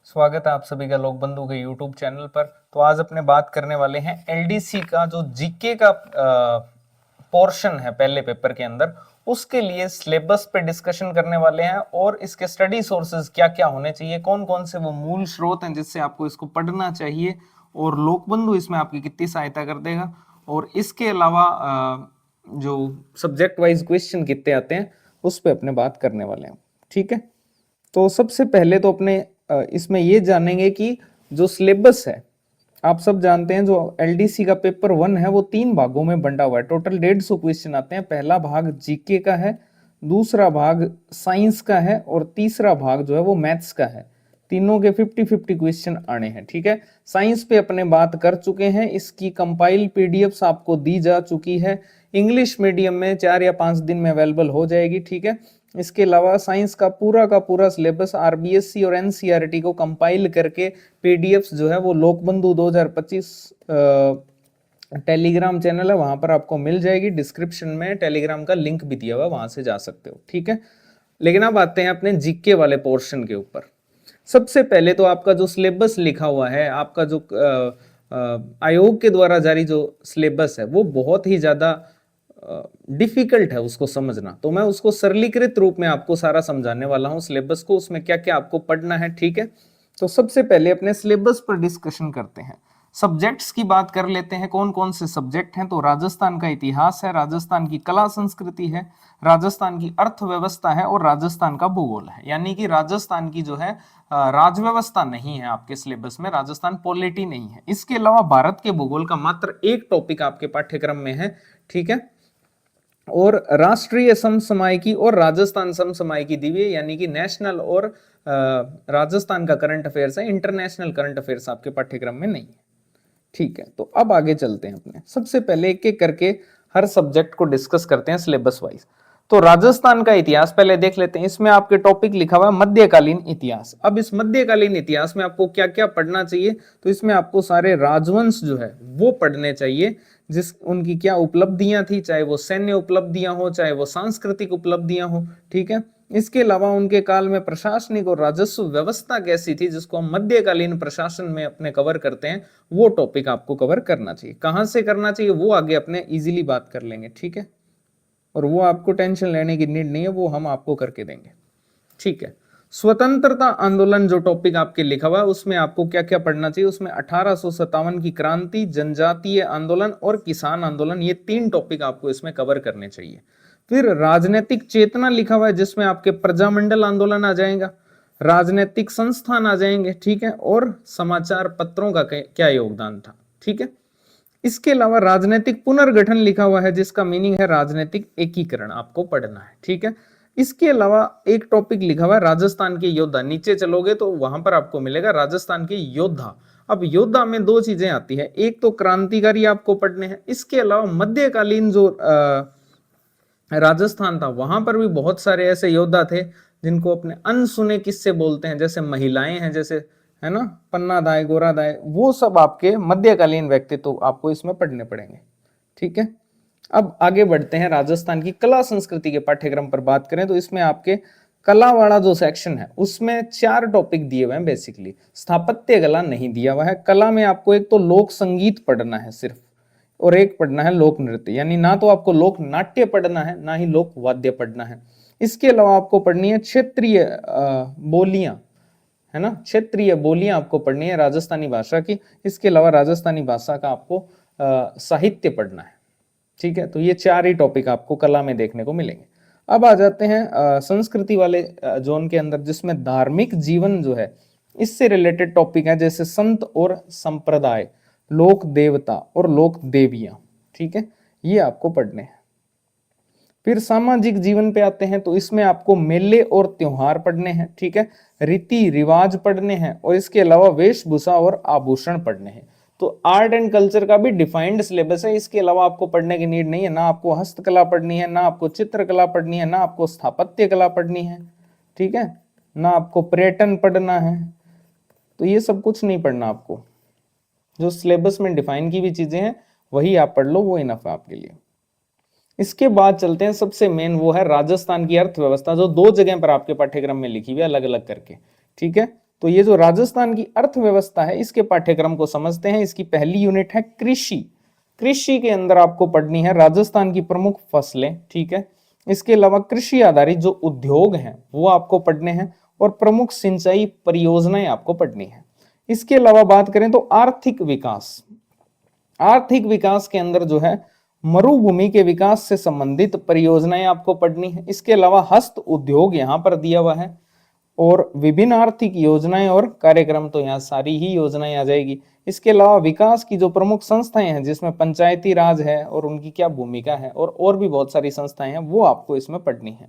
स्वागत है आप सभी का लोक बंधु के यूट्यूब चैनल पर। तो आज अपने बात करने वाले हैं एलडीसी का जो जीके का पोर्शन है पहले पेपर के अंदर, उसके लिए सिलेबस पे डिस्कशन करने वाले हैं और इसके स्टडी सोर्सेज क्या क्या होने चाहिए, कौन कौन से वो मूल स्रोत हैं जिससे आपको इसको पढ़ना चाहिए और लोक बंधु इसमें आपकी कितनी सहायता कर देगा, और इसके अलावा जो सब्जेक्ट वाइज क्वेश्चन कितने आते हैं उस पर अपने बात करने वाले हैं। ठीक है, तो सबसे पहले तो अपने इसमें ये जानेंगे कि जो सिलेबस है, आप सब जानते हैं जो एलडीसी का पेपर 1 है वो 3 भागों में बंटा हुआ है। टोटल 150 क्वेश्चन आते हैं। पहला भाग जीके का है, दूसरा भाग साइंस का है और तीसरा भाग जो है वो मैथ्स का है। तीनों के 50-50 क्वेश्चन आने हैं। ठीक है, साइंस पे अपने बात कर चुके हैं, इसकी कंपाइल पीडीएफ्स आपको दी जा चुकी है। इंग्लिश मीडियम में 4 या 5 दिन में अवेलेबल हो जाएगी। ठीक है, इसके अलावा साइंस का पूरा सिलेबस आरबीएससी और एनसीईआरटी को कंपाइल करके पीडीएफ्स जो है वो लोक बंधु 2025 टेलीग्राम चैनल है, वहां पर आपको मिल जाएगी। डिस्क्रिप्शन में टेलीग्राम का लिंक भी दिया हुआ है, वहां से जा सकते हो। ठीक है, लेकिन अब आते हैं अपने जीके वाले पोर्शन के ऊपर। सबसे पहले तो आपका जो सिलेबस लिखा हुआ है, आपका जो आयोग के द्वारा जारी जो सिलेबस है वो बहुत ही ज्यादा डिफिकल्ट है उसको समझना, तो मैं उसको सरलीकृत रूप में आपको सारा समझाने वाला हूं सिलेबस को, उसमें क्या क्या आपको पढ़ना है। ठीक है, तो सबसे पहले अपने सिलेबस पर डिस्कशन करते हैं। सब्जेक्ट्स की बात कर लेते हैं, कौन कौन से सब्जेक्ट हैं। तो राजस्थान का इतिहास है, राजस्थान की कला संस्कृति है, राजस्थान की अर्थव्यवस्था है और राजस्थान का भूगोल है। यानी कि राजस्थान की जो है राजव्यवस्था नहीं है आपके सिलेबस में, राजस्थान पॉलिटी नहीं है। इसके अलावा भारत के भूगोल का मात्र एक टॉपिक आपके पाठ्यक्रम में है। ठीक है, और राष्ट्रीय समसामयिकी और राजस्थान समसामयिकी दी हुई है, यानी कि नेशनल और राजस्थान का करंट अफेयर्स है, इंटरनेशनल करंट अफेयर्स आपके पाठ्यक्रम में नहीं है। ठीक है, तो अब आगे चलते हैं अपने। सबसे पहले एक एक करके हर सब्जेक्ट को डिस्कस करते हैं सिलेबस वाइज। तो राजस्थान का इतिहास पहले देख लेते हैं। इसमें आपके टॉपिक लिखा हुआ है मध्यकालीन इतिहास। अब इस मध्यकालीन इतिहास में आपको क्या क्या पढ़ना चाहिए, तो इसमें आपको सारे राजवंश जो है वो पढ़ने चाहिए, जिस उनकी क्या उपलब्धियां थी, चाहे वो सैन्य उपलब्धियां हो, चाहे वो सांस्कृतिक उपलब्धियां हो। ठीक है, इसके अलावा उनके काल में प्रशासनिक और राजस्व व्यवस्था कैसी थी, जिसको हम मध्यकालीन प्रशासन में अपने कवर करते हैं, वो टॉपिक आपको कवर करना चाहिए। कहां से करना चाहिए वो आगे अपने इजीली बात कर लेंगे। ठीक है, और वो आपको टेंशन लेने की नीड नहीं है, वो हम आपको करके देंगे। ठीक है, स्वतंत्रता आंदोलन जो टॉपिक आपके लिखा हुआ है उसमें आपको क्या क्या पढ़ना चाहिए। उसमें 1857 की क्रांति, जनजातीय आंदोलन और किसान आंदोलन, ये 3 टॉपिक आपको इसमें कवर करने चाहिए। फिर राजनीतिक चेतना लिखा हुआ है, जिसमें आपके प्रजामंडल आंदोलन आ जाएगा, राजनीतिक संस्थान आ जाएंगे। ठीक है, और समाचार पत्रों का क्या योगदान था। ठीक है, इसके अलावा राजनीतिक पुनर्गठन लिखा हुआ है, जिसका मीनिंग है राजनीतिक एकीकरण, आपको पढ़ना है। ठीक है, इसके अलावा एक टॉपिक लिखा हुआ है राजस्थान के योद्धा। नीचे चलोगे तो वहां पर आपको मिलेगा राजस्थान के योद्धा। अब योद्धा में 2 चीजें आती है, एक तो क्रांतिकारी आपको पढ़ने हैं, इसके अलावा मध्यकालीन जो राजस्थान था वहां पर भी बहुत सारे ऐसे योद्धा थे जिनको अपने अनसुने किस्से बोलते हैं, जैसे महिलाएं हैं, जैसे है ना पन्ना दाई, गोरा दाई, वो सब आपके मध्यकालीन व्यक्तित्व तो आपको इसमें पढ़ने पड़ेंगे। ठीक है, अब आगे बढ़ते हैं। राजस्थान की कला संस्कृति के पाठ्यक्रम पर बात करें तो इसमें आपके कला वाला जो सेक्शन है उसमें 4 टॉपिक दिए हुए हैं। बेसिकली स्थापत्य कला नहीं दिया हुआ है। कला में आपको एक तो लोक संगीत पढ़ना है सिर्फ, और एक पढ़ना है लोक नृत्य, यानी ना तो आपको लोक नाट्य पढ़ना है ना ही लोक वाद्य पढ़ना है। इसके अलावा आपको पढ़नी है क्षेत्रीय बोलियां, है ना, क्षेत्रीय बोलियां आपको पढ़नी है राजस्थानी भाषा की। इसके अलावा राजस्थानी भाषा का आपको साहित्य पढ़ना है। ठीक है, तो ये 4 ही टॉपिक आपको कला में देखने को मिलेंगे। अब आ जाते हैं संस्कृति वाले जोन के अंदर, जिसमें धार्मिक जीवन जो है इससे रिलेटेड टॉपिक है, जैसे संत और संप्रदाय, लोक देवता और लोक देवियां। ठीक है, ये आपको पढ़ने हैं। फिर सामाजिक जीवन पे आते हैं तो इसमें आपको मेले और त्योहार पढ़ने हैं। ठीक है, रीति रिवाज पढ़ने हैं और इसके अलावा वेशभूषा और आभूषण पढ़ने हैं। तो आर्ट एंड कल्चर का भी डिफाइंड सिलेबस है, इसके अलावा आपको पढ़ने की नीड नहीं है। ना आपको हस्तकला पढ़नी है, ना आपको चित्रकला पढ़नी है, ना आपको स्थापत्य कला पढ़नी है। ठीक है, ना आपको पर्यटन पढ़ना है, तो ये सब कुछ नहीं पढ़ना आपको। जो सिलेबस में डिफाइन की भी चीजें हैं वही आप पढ़ लो, वो इनफ है आपके लिए। इसके बाद चलते हैं, सबसे मेन वो है राजस्थान की अर्थव्यवस्था, जो 2 जगह पर आपके पाठ्यक्रम में लिखी हुई है अलग अलग करके। ठीक है, तो ये जो राजस्थान की अर्थव्यवस्था है इसके पाठ्यक्रम को समझते हैं। इसकी पहली यूनिट है कृषि। कृषि के अंदर आपको पढ़नी है राजस्थान की प्रमुख फसलें, ठीक है। इसके अलावा कृषि आधारित जो उद्योग हैं वो आपको पढ़ने हैं और प्रमुख सिंचाई परियोजनाएं आपको पढ़नी है। इसके अलावा बात करें तो आर्थिक विकास, आर्थिक विकास के अंदर जो है मरुभूमि के विकास से संबंधित परियोजनाएं आपको पढ़नी है। इसके अलावा हस्त उद्योग यहां पर दिया हुआ है और विभिन्न आर्थिक योजनाएं और कार्यक्रम, तो यहाँ सारी ही योजनाएं आ जाएगी। इसके अलावा विकास की जो प्रमुख संस्थाएं हैं जिसमें पंचायती राज है और उनकी क्या भूमिका है और भी बहुत सारी संस्थाएं हैं वो आपको इसमें पढ़नी है।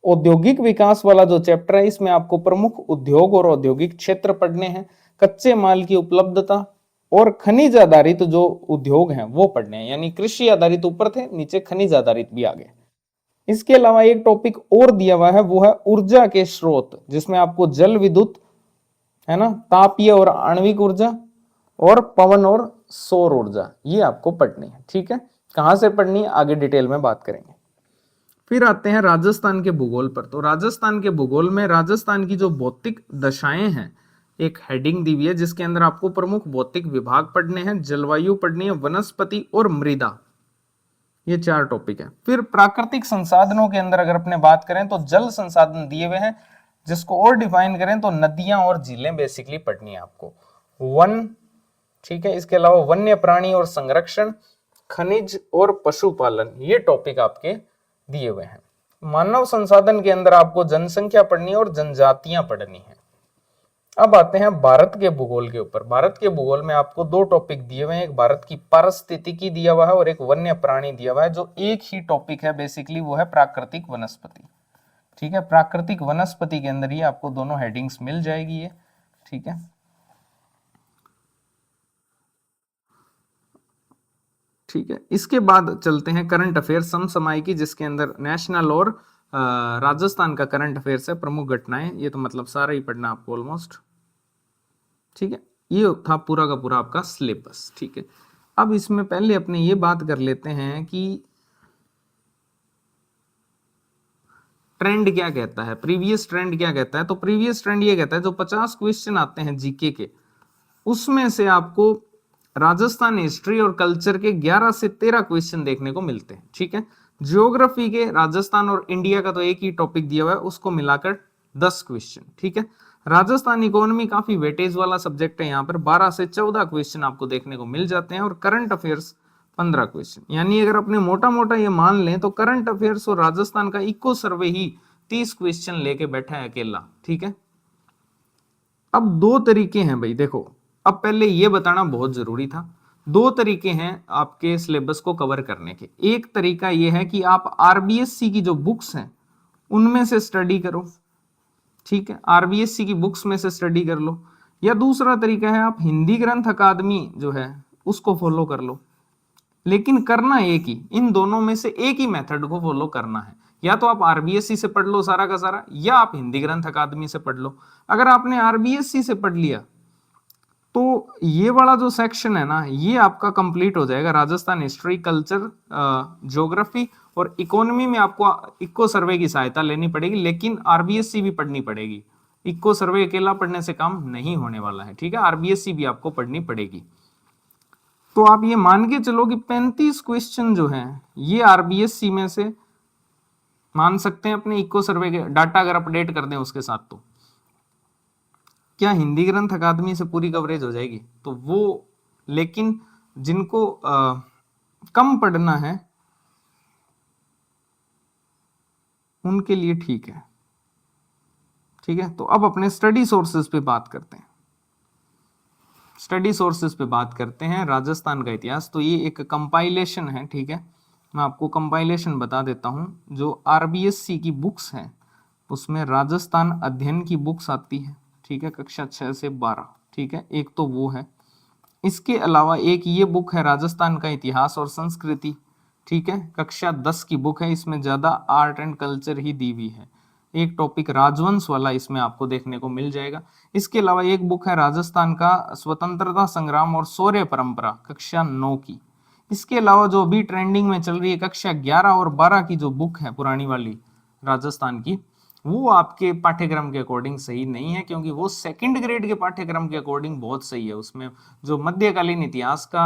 औद्योगिक विकास वाला जो चैप्टर है इसमें आपको प्रमुख उद्योग और औद्योगिक क्षेत्र पढ़ने हैं, कच्चे माल की उपलब्धता और खनिज आधारित जो उद्योग हैं वो पढ़ने हैं। यानी कृषि आधारित ऊपर थे, नीचे खनिज आधारित भी आ गए। इसके अलावा एक टॉपिक और दिया हुआ है वो है ऊर्जा के स्रोत, जिसमें आपको जल विद्युत है ना, तापीय और आणविक ऊर्जा और पवन और सौर ऊर्जा ये आपको पढ़नी है, ठीक है। कहां से पढ़नी है आगे डिटेल में बात करेंगे। फिर आते हैं राजस्थान के भूगोल पर। तो राजस्थान के भूगोल में राजस्थान की जो भौतिक दशाएं हैं एक हेडिंग दी हुई है जिसके अंदर आपको प्रमुख भौतिक विभाग पढ़ने हैं, जलवायु पढ़नी है, वनस्पति और मृदा, ये 4 टॉपिक है। फिर प्राकृतिक संसाधनों के अंदर अगर अपने बात करें तो जल संसाधन दिए हुए हैं, जिसको और डिफाइन करें तो नदियां और झीलें बेसिकली पढ़नी है आपको। वन, ठीक है। इसके अलावा वन्य प्राणी और संरक्षण, खनिज और पशुपालन, ये टॉपिक आपके दिए हुए हैं। मानव संसाधन के अंदर आपको जनसंख्या पढ़नी है और जनजातियां पढ़नी है। अब आते हैं भारत के भूगोल के ऊपर। भारत के भूगोल में आपको 2 टॉपिक दिए हुए हैं, एक भारत की पारिस्थितिकी दिया हुआ है और एक वन्य प्राणी दिया हुआ है। जो एक ही टॉपिक है बेसिकली वो है प्राकृतिक वनस्पति, ठीक है। प्राकृतिक वनस्पति के अंदर ही आपको दोनों हेडिंग्स मिल जाएगी ये, ठीक है। ठीक है, इसके बाद चलते हैं करंट अफेयर समसामयिकी, जिसके अंदर नेशनल और राजस्थान का करंट अफेयर्स है, प्रमुख घटनाएं, ये तो मतलब सारा ही पढ़ना आपको ऑलमोस्ट, ठीक है। ये था पूरा का पूरा आपका सिलेबस, ठीक है। अब इसमें पहले अपने ये बात कर लेते हैं कि ट्रेंड क्या कहता है, प्रीवियस ट्रेंड क्या कहता है। तो प्रीवियस ट्रेंड ये कहता है जो 50 क्वेश्चन आते हैं जीके के, उसमें से आपको राजस्थान हिस्ट्री और कल्चर के 11 से 13 क्वेश्चन देखने को मिलते हैं, ठीक है। ज्योग्राफी के राजस्थान और इंडिया का तो एक ही टॉपिक दिया हुआ है, उसको मिलाकर 10 क्वेश्चन, ठीक है। राजस्थान इकोनॉमी काफी वेटेज वाला सब्जेक्ट है, यहाँ पर 12 से 14 क्वेश्चन आपको देखने को मिल जाते हैं और करंट अफेयर्स 15 क्वेश्चन। यानी अगर अपने मोटा मोटा ये मान लें तो करंट अफेयर्स और राजस्थान का इको सर्वे ही 30 क्वेश्चन लेके बैठा है अकेला, ठीक है। अब 2 तरीके हैं भाई, देखो अब पहले ये बताना बहुत जरूरी था, 2 तरीके हैं आपके सिलेबस को कवर करने के। एक तरीका ये है कि आप आरबीएससी की जो बुक्स हैं उनमें से स्टडी करो, ठीक है, आरबीएससी की बुक्स में से स्टडी कर लो, या दूसरा तरीका है आप हिंदी ग्रंथ अकादमी जो है उसको फॉलो कर लो। लेकिन करना एक ही, इन दोनों में से एक ही मेथड को फॉलो करना है, या तो आप आरबीएससी से पढ़ लो सारा का सारा, या आप हिंदी ग्रंथ अकादमी से पढ़ लो। अगर आपने आरबीएससी से पढ़ लिया तो ये वाला जो सेक्शन है ना ये आपका कंप्लीट हो जाएगा। राजस्थान हिस्ट्री, कल्चर, ज्योग्राफी और इकोनॉमी में आपको इको सर्वे की सहायता लेनी पड़ेगी, लेकिन आरबीएससी भी पढ़नी पड़ेगी। इको सर्वे अकेला पढ़ने से काम नहीं होने वाला है, ठीक है, आरबीएससी भी आपको पढ़नी पड़ेगी। तो आप ये मान के चलो कि 35 क्वेश्चन जो हैं ये आरबीएससी में से मान सकते हैं अपने इको सर्वे के डाटा अगर अपडेट कर दें उसके साथ। तो क्या हिंदी ग्रंथ अकादमी से पूरी कवरेज हो जाएगी? तो वो, लेकिन जिनको कम पढ़ना है उनके लिए ठीक है, ठीक है। तो अब अपने स्टडी सोर्सेज पे बात करते हैं। स्टडी सोर्सेज पे बात करते हैं राजस्थान का इतिहास। तो ये एक कंपाइलेशन है, ठीक है, मैं आपको कंपाइलेशन बता देता हूं। जो आरबीएससी की बुक्स हैं उसमें राजस्थान अध्ययन की बुक्स आती है, ठीक है, कक्षा 6 से 12, ठीक है, एक तो वो है। इसके अलावा एक ये बुक है राजस्थान का इतिहास और संस्कृति, ठीक है, कक्षा 10 की बुक है, इसमें ज्यादा आर्ट एंड कल्चर ही दी हुई है। एक टॉपिक राजवंश वाला इसमें आपको देखने को मिल जाएगा। इसके अलावा एक बुक है राजस्थान का स्वतंत्रता संग्राम और शौर्य परंपरा, कक्षा 9 की। इसके अलावा जो अभी ट्रेंडिंग में चल रही है कक्षा 11 और 12 की जो बुक है पुरानी वाली राजस्थान की, वो आपके पाठ्यक्रम के अकॉर्डिंग सही नहीं है, क्योंकि वो सेकंड ग्रेड के पाठ्यक्रम के अकॉर्डिंग बहुत सही है। उसमें जो मध्यकालीन इतिहास का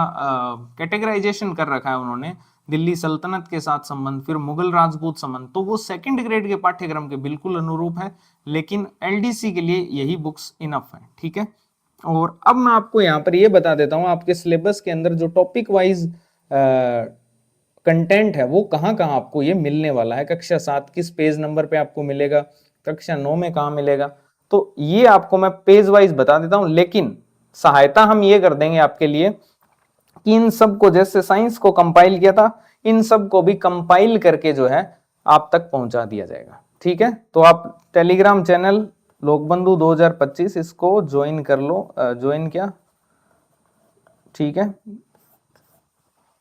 कैटेगराइजेशन कर रखा है उन्होंने, दिल्ली सल्तनत के साथ संबंध, फिर मुगल राजपूत संबंध, तो वो सेकंड ग्रेड के पाठ्यक्रम के बिल्कुल अनुरूप है। लेकिन एलडीसी के लिए यही बुक्स इनफ है, ठीक है। और अब मैं आपको यहाँ पर ये बता देता हूँ, आपके सिलेबस के अंदर जो टॉपिक वाइज कंटेंट है वो कहाँ कहाँ आपको ये मिलने वाला है। कक्षा 7 किस पेज नंबर पे आपको मिलेगा, कक्षा 9 में कहाँ मिलेगा, तो ये आपको मैं पेज वाइज बता देता हूं। लेकिन सहायता हम ये कर देंगे आपके लिए कि इन सब को, जैसे साइंस को कंपाइल किया था, इन सब को भी कंपाइल करके जो है आप तक पहुंचा दिया जाएगा, ठीक है। तो आप टेलीग्राम चैनल लोकबंधु 2025 इसको ज्वाइन कर लो, ज्वाइन क्या, ठीक है,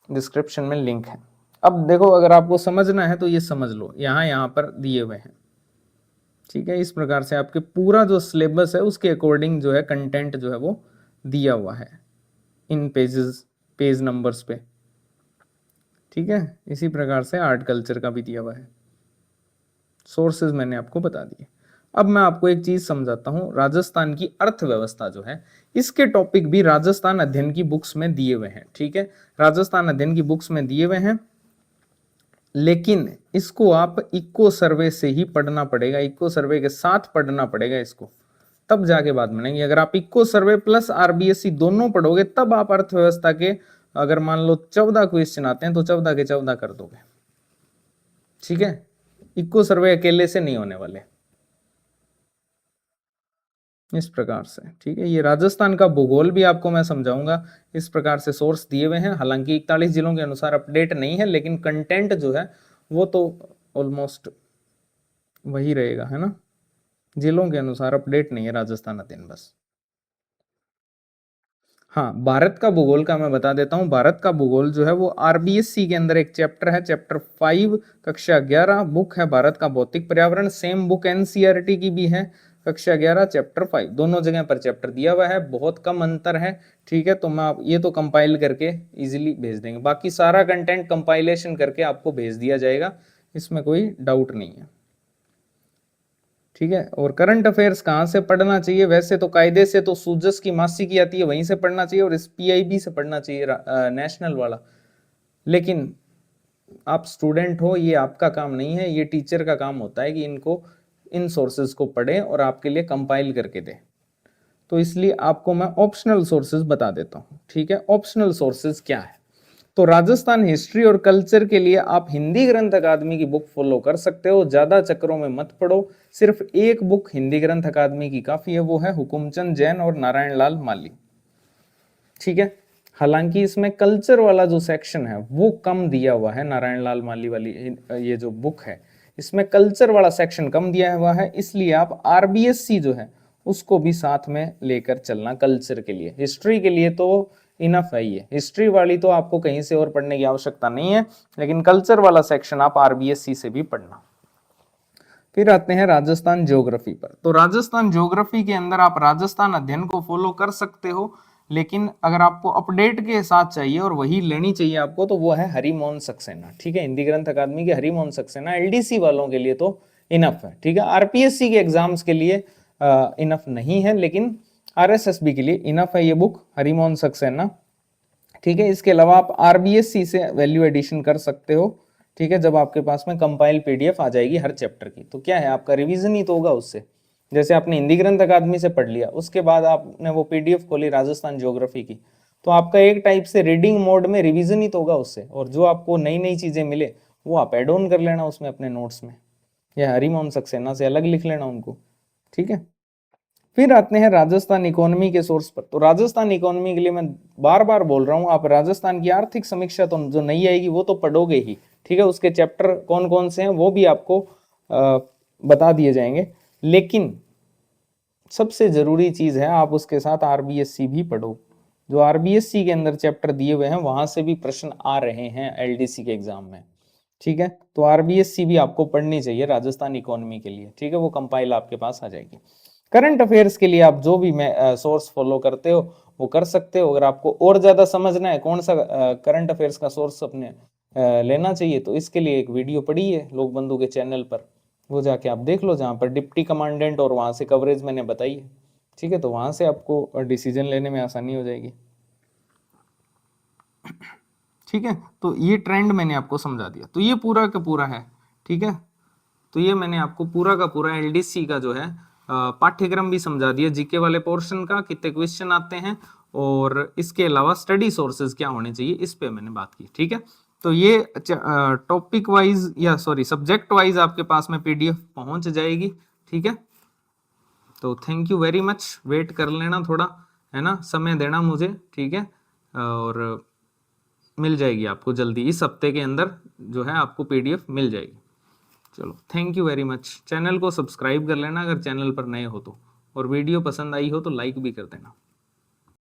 डिस्क्रिप्शन में लिंक है। अब देखो, अगर आपको समझना है तो ये समझ लो, यहाँ पर दिए हुए हैं, ठीक है। इस प्रकार से आपके पूरा जो सिलेबस है उसके अकॉर्डिंग जो है कंटेंट जो है वो दिया हुआ है इन पेजेस, पेज नंबर्स पे, ठीक है। इसी प्रकार से आर्ट कल्चर का भी दिया हुआ है, सोर्सेज मैंने आपको बता दिए। अब मैं आपको एक चीज समझाता हूं, राजस्थान की अर्थव्यवस्था जो है, इसके टॉपिक भी राजस्थान अध्ययन की बुक्स में दिए हुए हैं, ठीक है। राजस्थान अध्ययन की बुक्स में दिए हुए हैं, लेकिन इसको आप इको सर्वे से ही पढ़ना पड़ेगा, इको सर्वे के साथ पढ़ना पड़ेगा इसको, तब जाके बात बनेगी। अगर आप इको सर्वे प्लस आरबीएससी दोनों पढ़ोगे तब आप अर्थव्यवस्था के, अगर मान लो 14 क्वेश्चन आते हैं तो 14 के 14 कर दोगे, ठीक है। इको सर्वे अकेले से नहीं होने वाले, इस प्रकार से, ठीक है। ये राजस्थान का भूगोल भी आपको मैं समझाऊंगा, इस प्रकार से सोर्स दिए हुए हैं। हालांकि 41 जिलों के अनुसार अपडेट नहीं है, लेकिन कंटेंट जो है वो तो ऑलमोस्ट वही रहेगा, है ना। जिलों के अनुसार अपडेट नहीं है राजस्थान अध्ययन, बस। हाँ, भारत का भूगोल का मैं बता देता हूँ। भारत का भूगोल जो है वो आरबीएससी के अंदर एक चैप्टर है, चैप्टर 5, कक्षा 11, बुक है भारत का भौतिक पर्यावरण। सेम बुक एनसीईआरटी की भी है, कक्षा 11 चैप्टर 5, दोनों जगह पर चैप्टर दिया हुआ है, बहुत कम अंतर है, ठीक है। तो मैं ये तो कंपाइल करके इजीली भेज देंगे, बाकी सारा कंटेंट कंपाइलेशन करके आपको भेज दिया जाएगा, इसमें कोई डाउट नहीं है, ठीक है। और करंट अफेयर्स कहाँ से पढ़ना चाहिए, वैसे तो कायदे से तो सूजस की मासिक आती है वहीं से पढ़ना चाहिए, और इस पीआईबी से पढ़ना चाहिए, नेशनल वाला। लेकिन आप स्टूडेंट हो, ये आपका काम नहीं है, ये टीचर का काम होता है कि इनको, इन सोर्सेज को पढ़े और आपके लिए कंपाइल करके दे। तो इसलिए आपको मैं ऑप्शनल सोर्सेज बता देता हूँ, ठीक है। ऑप्शनल सोर्सेज क्या है, तो राजस्थान हिस्ट्री और कल्चर के लिए आप हिंदी ग्रंथ अकादमी की बुक फॉलो कर सकते हो, ज्यादा चक्रों में मत पढ़ो। सिर्फ एक बुक हिंदी ग्रंथ अकादमी की काफी है, वो है हुकुमचंद जैन और नारायण लाल माली, ठीक है। हालांकि इसमें कल्चर वाला जो सेक्शन है वो कम दिया हुआ है, नारायण लाल माली वाली ये जो बुक है, इसमें कल्चर वाला सेक्शन कम दिया हुआ है, इसलिए आप आरबीएससी जो है उसको भी साथ में लेकर चलना कल्चर के लिए। हिस्ट्री के लिए तो इनफ है, ये हिस्ट्री वाली तो आपको कहीं से और पढ़ने की आवश्यकता नहीं है, लेकिन कल्चर वाला सेक्शन आप आरबीएससी से भी पढ़ना। फिर आते हैं राजस्थान ज्योग्राफी पर। तो राजस्थान ज्योग्राफी के अंदर आप राजस्थान अध्ययन को फॉलो कर सकते हो, लेकिन अगर आपको अपडेट के साथ चाहिए और वही लेनी चाहिए आपको, तो वो है हरिमोहन सक्सेना, ठीक है। हिंदी ग्रंथ अकादमी के हरिमोहन सक्सेना एलडीसी वालों के लिए तो इनफ है, ठीक है। आरपीएससी के एग्जाम्स के लिए इनफ नहीं है, लेकिन आरएसएसबी के लिए इनफ है ये बुक हरिमोहन सक्सेना, ठीक है। इसके अलावा आप आरबीएससी से वैल्यू एडिशन कर सकते हो, ठीक है। जब आपके पास में कंपाइल पीडीएफ आ जाएगी हर चैप्टर की, तो क्या है, आपका रिवीजन ही तो होगा उससे। जैसे आपने हिंदी ग्रंथ अकादमी से पढ़ लिया, उसके बाद आपने वो पीडीएफ खोली राजस्थान ज्योग्राफी की, तो आपका एक टाइप से रीडिंग मोड में रिवीजन ही तो होगा उससे, और जो आपको नई नई चीजें मिले वो आप एड ऑन कर लेना उसमें अपने नोट्स में, या हरिमोहन सक्सेना से अलग लिख लेना उनको, ठीक है। फिर आते हैं राजस्थान इकोनॉमी के सोर्स पर। तो राजस्थान इकोनॉमी के लिए मैं बार बार बोल रहा हूं, आप राजस्थान की आर्थिक समीक्षा तो जो नहीं आएगी वो तो पढ़ोगे ही, ठीक है। उसके चैप्टर कौन कौन से हैं वो भी आपको बता दिए जाएंगे, लेकिन सबसे जरूरी चीज है आप उसके साथ आरबीएससी भी पढ़ो। जो आरबीएससी के अंदर चैप्टर दिए हुए हैं वहां से भी प्रश्न आ रहे हैं एलडीसी के एग्जाम में, ठीक है। तो आरबीएससी भी आपको पढ़नी चाहिए राजस्थान इकोनॉमी के लिए, ठीक है। वो कंपाइल आपके पास आ जाएगी। करंट अफेयर्स के लिए आप जो भी सोर्स फॉलो करते हो वो कर सकते हो। अगर आपको और ज्यादा समझना है कौन सा करंट अफेयर्स का सोर्स अपने लेना चाहिए, तो इसके लिए एक वीडियो पड़ी है लोकबंधु के चैनल पर, वो जाके आप देख लो, जहाँ पर डिप्टी कमांडेंट और वहाँ से कवरेज मैंने बताई है, ठीक है। तो वहाँ से आपको डिसीजन लेने में आसानी हो जाएगी, ठीक है। तो ये ट्रेंड मैंने आपको समझा दिया, तो ये पूरा का पूरा है, ठीक है। तो ये मैंने आपको पूरा का पूरा एलडीसी का जो है पाठ्यक्रम भी समझा दिया, जीके वाले पोर्शन का कितने क्वेश्चन आते हैं, और इसके अलावा स्टडी सोर्सेज क्या होने चाहिए, इस पे मैंने बात की, ठीक है। तो ये टॉपिक वाइज या सॉरी सब्जेक्ट वाइज आपके पास में पीडीएफ पहुंच जाएगी, ठीक है। तो thank you very much, wait कर लेना थोड़ा, है ना, समय देना मुझे, ठीक है। और मिल जाएगी आपको जल्दी, इस हफ्ते के अंदर जो है आपको पीडीएफ मिल जाएगी। चलो thank you very much, channel को सब्सक्राइब कर लेना अगर चैनल पर नए हो तो, और वीडियो पसंद आई हो तो लाइक भी कर देना।